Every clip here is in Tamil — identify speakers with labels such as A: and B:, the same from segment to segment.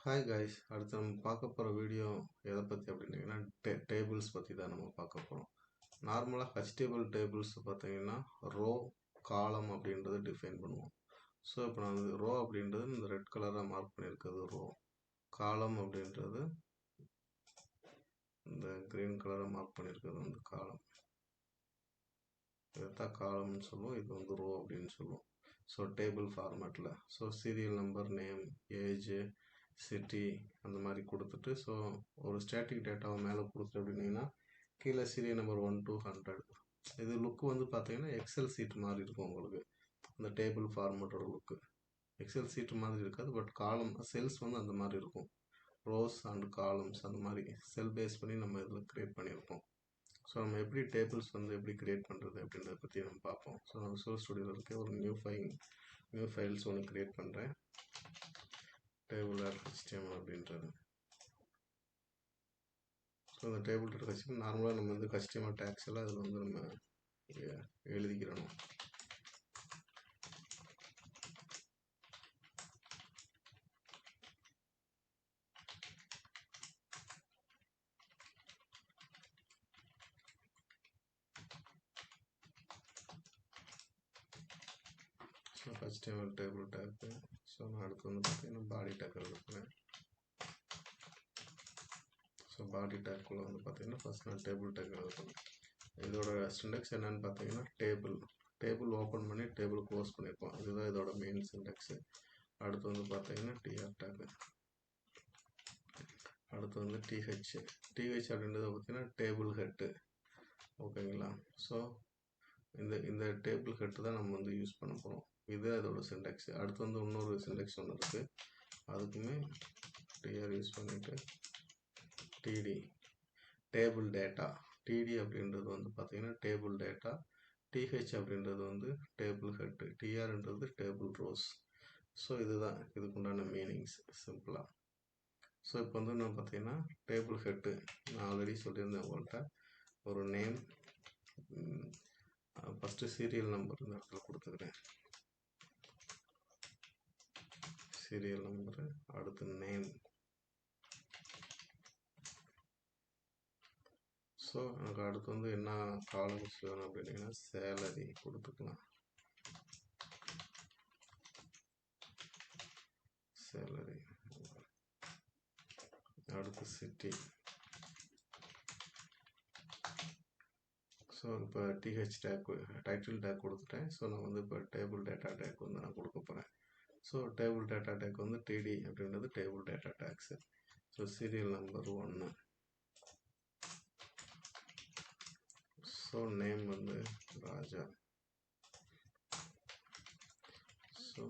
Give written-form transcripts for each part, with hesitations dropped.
A: ஹாய் காய்ஸ், அடுத்து நம்ம பார்க்க போகிற வீடியோ எதை பற்றி அப்படின்னீங்கன்னா டேபிள்ஸ் பற்றி தான் நம்ம பார்க்க போகிறோம். நார்மலாக HTML டேபிள்ஸ் பார்த்தீங்கன்னா ரோ காலம் அப்படின்றத டிஃபைன் பண்ணுவோம். ஸோ இப்போ நான் ரோ அப்படின்றது இந்த ரெட் கலராக மார்க் பண்ணியிருக்கிறது ரோ, காலம் அப்படின்றது இந்த க்ரீன் கலராக மார்க் பண்ணியிருக்கிறது வந்து காலம். இதைத்தான் காலம்னு சொல்லுவோம், இது வந்து ரோ அப்படின்னு சொல்லுவோம். ஸோ டேபிள் ஃபார்மேட்டில் so serial number, name, age, city அந்த மாதிரி கொடுத்துட்டு, ஸோ ஒரு ஸ்டாட்டிக் டேட்டாவை மேலே கொடுத்துட்டு அப்படின்னீங்கன்னா கீழே சீரியல் நம்பர் 1 to 100. இது லுக்கு வந்து பார்த்தீங்கன்னா எக்ஸல் சீட் மாதிரி இருக்கும். உங்களுக்கு அந்த டேபிள் ஃபார்மேட்டோட லுக்கு எக்ஸல் சீட் மாதிரி இருக்காது, பட் காலம் செல்ஸ் வந்து அந்த மாதிரி இருக்கும். ரோஸ் அண்ட் காலம்ஸ் அந்த மாதிரி செல் பேஸ் பண்ணி நம்ம இதில் க்ரியேட் பண்ணியிருப்போம். ஸோ நம்ம எப்படி டேபிள்ஸ் வந்து எப்படி க்ரியேட் பண்ணுறது அப்படின்றத பற்றி நம்ம பார்ப்போம். ஸோ நம்ம விசுவல் ஸ்டுடியோவில் இருக்க ஒரு நியூ ஃபைல்ஸ் ஒன்று க்ரியேட் பண்ணுறேன். டேபிள் HTML அப்படின்றது. ஸோ அந்த டேபிள் HTML நார்மலாக நம்ம வந்து HTML டேக்ஸ் எல்லாம் அதில் வந்து நம்ம எழுதிக்கிறணும். ஸோ HTML டேபிள் டேக்கு. ஸோ நான் அடுத்து வந்து பார்த்தீங்கன்னா பாடி டேக் எழுதுறேன். ஸோ பாடி டேக்குள்ளே வந்து பார்த்தீங்கன்னா ஃபஸ்ட் நான் டேபிள் டேக் எழுதுறேன். இதோட சிண்டெக்ஸ் என்னன்னு பார்த்தீங்கன்னா டேபிள் ஓப்பன் பண்ணி டேபிள் க்ளோஸ் பண்ணியிருப்போம். இதுதான் இதோட மெயின் சிண்டெக்ஸு. அடுத்து வந்து பார்த்தீங்கன்னா TR டேக்கு. அடுத்து வந்து TH அப்படின்றது பார்த்தீங்கன்னா டேபிள் ஹெட்டு. ஓகேங்களா? ஸோ இந்த டேபிள் ஹெட்டு தான் நம்ம வந்து யூஸ் பண்ண போகிறோம். இது அதோட சிண்டெக்ஸ். அடுத்து வந்து இன்னொரு சிண்டெக்ஸ் ஒன்று இருக்குது, அதுக்குமே TR யூஸ் பண்ணிவிட்டு TD டேபிள் டேட்டா. TD அப்படின்றது வந்து பார்த்தீங்கன்னா டேபிள் டேட்டா, TH அப்படின்றது வந்து டேபிள் ஹெட்டு, TRன்றது டேபிள் ரோஸ். ஸோ இதுதான் இதுக்குண்டான மீனிங்ஸ் சிம்பிளாக. ஸோ இப்போ வந்து நான் பார்த்தீங்கன்னா டேபிள் ஹெட்டு நான் ஆல்ரெடி சொல்லியிருந்தேன் உங்கள்கிட்ட. ஒரு நேம், ஃபஸ்ட்டு சீரியல் நம்பர் இந்த இடத்துல கொடுத்துக்கிறேன். சீரியல் நம்பரு, அடுத்து நேம். ஸோ எனக்கு அடுத்து வந்து என்ன காலம்ஸ் வேணும் அப்படின்னீங்கன்னா சேலரி கொடுத்துக்கலாம். சேலரி. அடுத்து சிட்டி. ஸோ இப்போ TH டேக் டைட்டில் டேக் கொடுத்துட்டேன். ஸோ நான் வந்து இப்போ டேபிள் டேட்டா டேக் வந்து நான் கொடுக்க போகிறேன். ஸோ டேபிள் டேட்டா டேக் வந்து TD அப்படின்றது table data tax. So serial number 1. So name வந்து ராஜா. ஸோ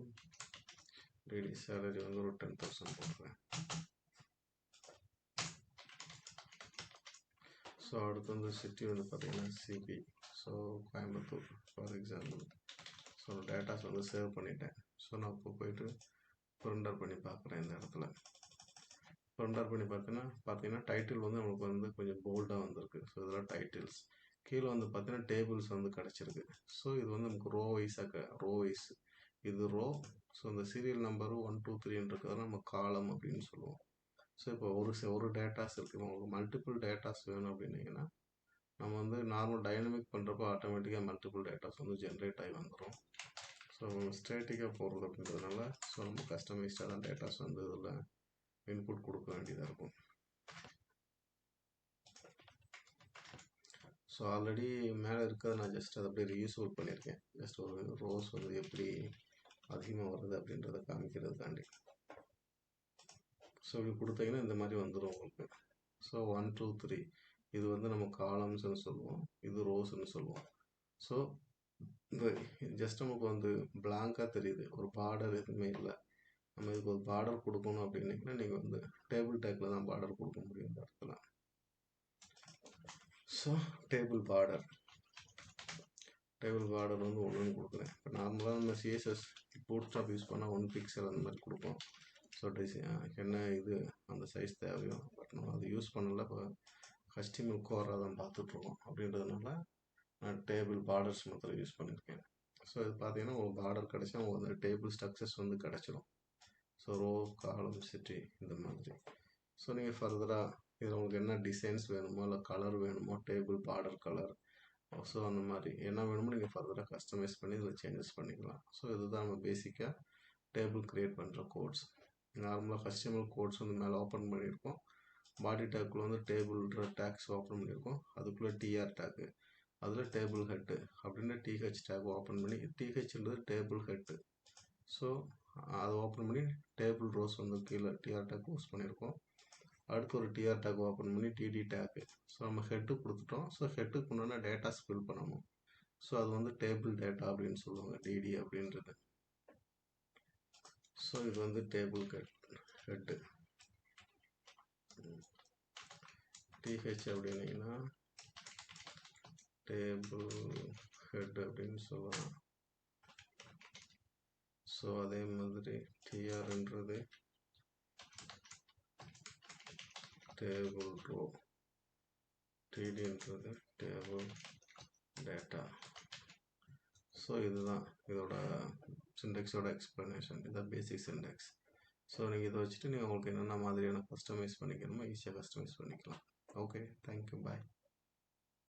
A: டிடி சேலரி வந்து ஒரு 10,000 போடுறேன். ஸோ அடுத்து வந்து சிட்டி வந்து பார்த்தீங்கன்னா CB. So Coimbatore for example. So datas வந்து சேவ் பண்ணிட்டேன். ஸோ நான் இப்போ போயிட்டு ப்ரிண்டர் பண்ணி பார்க்குறேன். இந்த இடத்துல ப்ரிண்டர் பண்ணி பார்த்தீங்கன்னா டைட்டில் வந்து நமக்கு வந்து கொஞ்சம் போல்டாக வந்திருக்கு. ஸோ இதெல்லாம் டைட்டில்ஸ். கீழே வந்து பார்த்தீங்கன்னா டேபிள்ஸ் வந்து கிடச்சிருக்கு. ஸோ இது வந்து நமக்கு ரோ வைஸ் இது ரோ. ஸோ இந்த சீரியல் நம்பரு 1 2 3 இருக்கிறத நம்ம காலம் அப்படின்னு சொல்லுவோம். ஸோ இப்போ ஒரு டேட்டாஸ் இருக்குது. உங்களுக்கு மல்டிபிள் டேட்டாஸ் வேணும் அப்படின்னீங்கன்னா நம்ம வந்து நார்மல் டைனமிக் பண்ணுறப்போ ஆட்டோமேட்டிக்காக மல்டிபிள் டேட்டாஸ் வந்து ஜென்ரேட் ஆகி வந்துடும். ஸோ ஸ்டேட்டிக்காக போடுறது அப்படின்றதுனால ஸோ நம்ம கஸ்டமைஸ்டாக தான் டேட்டாஸ் வந்து இதில் இன்புட் கொடுக்க வேண்டியதாக இருக்கும். ஸோ ஆல்ரெடி மேலே இருக்கிறத நான் ஜஸ்ட் அதை அப்படியே ரீயூஸ்ஃபுல் பண்ணியிருக்கேன். ஜஸ்ட் ஒரு ரோஸ் வந்து எப்படி அதிகமாக வருது அப்படின்றத காமிக்கிறதுக்காண்டி. ஸோ இப்படி கொடுத்தீங்கன்னா இந்த மாதிரி வந்துடும் உங்களுக்கு. ஸோ 1 2 3 இது வந்து நம்ம காலம்ஸ்னு சொல்லுவோம், இது ரோஸ்ன்னு சொல்லுவோம். ஸோ இந்த ஜஸ்ட் நமக்கு வந்து பிளாங்காக தெரியுது, ஒரு பார்டர் எதுவுமே இல்லை. நம்ம இதுக்கு ஒரு பார்டர் கொடுக்கணும் அப்படின்னீங்கன்னா நீங்கள் வந்து டேபிள் டேக்கில் தான் பார்டர் கொடுக்க முடியும் இந்த இடத்துல. ஸோ டேபிள் பார்டர் வந்து 1ன்னு கொடுக்குறேன். இப்போ நார்மலாக நம்ம CSS பூட்ஸ்ட்ராப் யூஸ் பண்ணால் 1 பிக்சல் அந்த மாதிரி கொடுப்போம். ஸோ என்ன இது அந்த சைஸ் தேவையோ, பட் நம்ம அது யூஸ் பண்ணல. இப்போ HTML கோராக தான் பார்த்துட்ருக்கோம். அப்படின்றதுனால நான் டேபிள் பார்டர்ஸ் மெத்தட் யூஸ் பண்ணியிருக்கேன். ஸோ இது பார்த்தீங்கன்னா ஒரு பார்டர் கிடச்சா உங்களுக்கு வந்து டேபிள் ஸ்ட்ரக்சர்ஸ் வந்து கிடச்சிடும். ஸோ ரோ காலம் சிட்டி இந்த மாதிரி. ஸோ நீங்கள் ஃபர்தராக இதில் உங்களுக்கு என்ன டிசைன்ஸ் வேணுமோ இல்லை கலர் வேணுமோ டேபிள் பார்டர் கலர் ஸோ அந்த மாதிரி என்ன வேணுமோ நீங்கள் ஃபர்தராக கஸ்டமைஸ் பண்ணி இதில் சேஞ்சஸ் பண்ணிக்கலாம். ஸோ இதுதான் நம்ம பேசிக்காக டேபிள் க்ரியேட் பண்ணுற கோட்ஸ். நார்மலாக HTML கோட்ஸ் வந்து மேலே ஓப்பன் பண்ணியிருக்கோம். பாடி டேக்குள்ளே வந்து டேபிள்ன்ற டேக்ஸ் ஓப்பன் பண்ணியிருக்கோம். அதுக்குள்ளே டிஆர் டேக்கு, அதில் டேபிள் ஹெட்டு அப்படின்னு டிஹெச் டேக் ஓப்பன் பண்ணி, டிஹெச்ன்றது டேபிள் ஹெட்டு. ஸோ அதை ஓப்பன் பண்ணி டேபிள் ரோஸ் வந்து கீழே டிஆர் டேக் யூஸ் பண்ணியிருக்கோம். அடுத்து ஒரு டிஆர் டேக் ஓப்பன் பண்ணி டிடி டேக்கு. ஸோ நம்ம ஹெட்டு கொடுத்துட்டோம். ஸோ ஹெட்டுக்கு முன்னாடி டேட்டாஸ் ஃபில் பண்ணணும். ஸோ அது வந்து டேபிள் டேட்டா அப்படின்னு சொல்லுவாங்க, டிடி அப்படின்றது. ஸோ இது வந்து டேபிள் ஹெட்டு. டிஹெச் அப்படின்னீங்கன்னா டேபிள் ஹெட் அப்படின்னு சொல்லலாம். ஸோ அதே மாதிரி டிஆர்ன்றது டேபிள் ரோ, டிடின்றது டேபிள் டேட்டா. ஸோ இதுதான் இதோட சிண்டெக்ஸோட எக்ஸ்ப்ளனேஷன். இதுதான் பேசிக் சிண்டெக்ஸ். ஸோ நீங்கள் இதை வச்சுட்டு நீங்கள் உங்களுக்கு என்னென்ன மாதிரியான கஸ்டமைஸ் பண்ணிக்கணுமோ ஈஸியாக கஸ்டமைஸ் பண்ணிக்கலாம். ஓகே, தேங்க்யூ, பாய்.